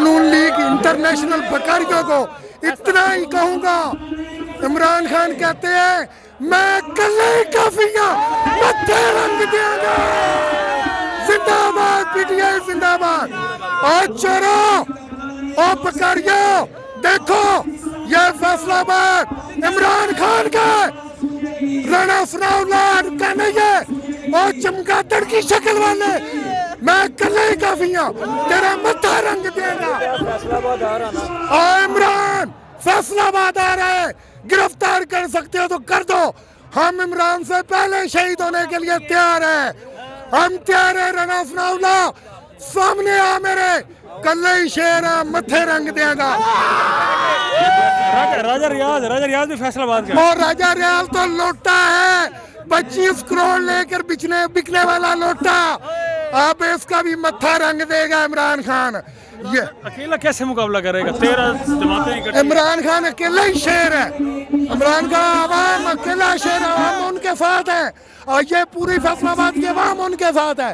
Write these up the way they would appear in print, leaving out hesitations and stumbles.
नून league international बकारियों को इतना ही कहूंगा, इमरान खान कहते हैं मैं कल ही काफिया मत्थे रंग देंगे। जिंदाबाद पीटीआई जिंदाबाद। और चोरों और बकारियों, देखो ये फैसलाबाद इमरान खान का, राणा सनाउल्लाह का नहीं है, और चमगादड़ की शक्ल वाले मैं कल ही काफिया तेरा मत्था रंग देगा। और इमरान फैसलाबाद आ रहा है, गिरफ्तार कर सकते हो तो कर दो, हम इमरान से पहले शहीद होने के लिए तैयार है, हम तैयार है। राणा सनाउल्लाह सामने आ मेरे, कल ही शेर मत्थे रंग देगा। राजा रियाज भी फैसलाबाद का, और राजा रियाज तो लोटा है, 25 करोड़ लेकर बिकने वाला लोटा, अब इसका भी मत्था रंग देगा इमरान खान। ये अकेला कैसे मुकाबला करेगा? 13 जमातें। इमरान खान अकेला ही शेर है, इमरान खान आवाम अकेला शेर, आवाम उनके साथ है, और ये पूरी फैसलाबाद की आवाम उनके साथ है।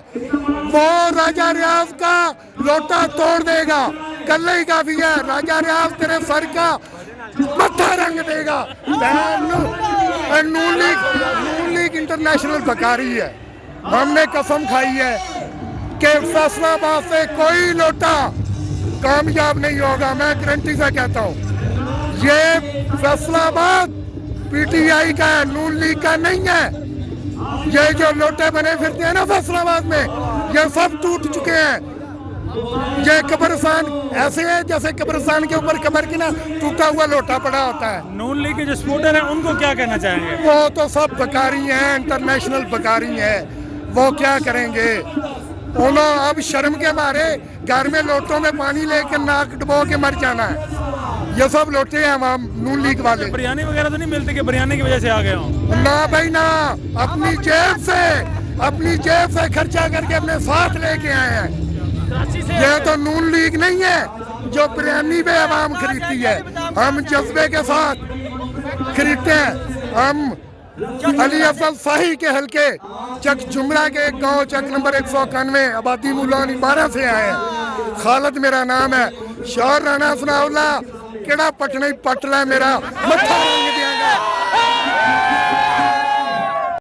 वो राजा रियाज का लोटा तोड़ देगा, कल ही काफी है, राजा रियाज तेरे सर का मत्था रंग देगा। नून लीग इंटरनेशनल बकारी है, हमने कसम खाई है कि फैसलाबाद से कोई लोटा कामयाब नहीं होगा, मैं गारंटी से कहता हूँ। ये फैसलाबाद पीटीआई का है, नून लीग का नहीं है। ये जो लोटे बने फिरते हैं ना फैसलाबाद में, ये सब टूट चुके हैं। ये कब्रिस्तान ऐसे है जैसे कब्रिस्तान के ऊपर कब्र की ना टूटा हुआ लोटा पड़ा होता है। नून लीग के जो सपोर्टर हैं उनको क्या कहना चाहेंगे? वो तो सब बकारी हैं, इंटरनेशनल बकारी हैं, वो क्या करेंगे? उन्होंने अब शर्म के मारे घर में लोटों में पानी लेकर नाक डुबो के मर जाना है। ये सब लोटे हैं हम नून लीग वाले। बिरयानी वगैरह तो नहीं मिलती कि बिरयानी की वजह से आ गए हो? ना भाई ना, अपनी जेब से खर्चा करके अपने साथ लेके आए हैं। ये तो नून लीग नहीं है जो बिरयानी पे आवाम खरीदती है, हम जज्बे के साथ खरीदते हैं। हम अली अफजल शाही के हल्के चक जुमरा के एक गांव चक नंबर 191 आबादी मुलानी 12 से आए हैं। खालिद मेरा नाम है, शौर राणा सनाउल्लाह केड़ा पटना ही पट रहा है मेरा मत्था।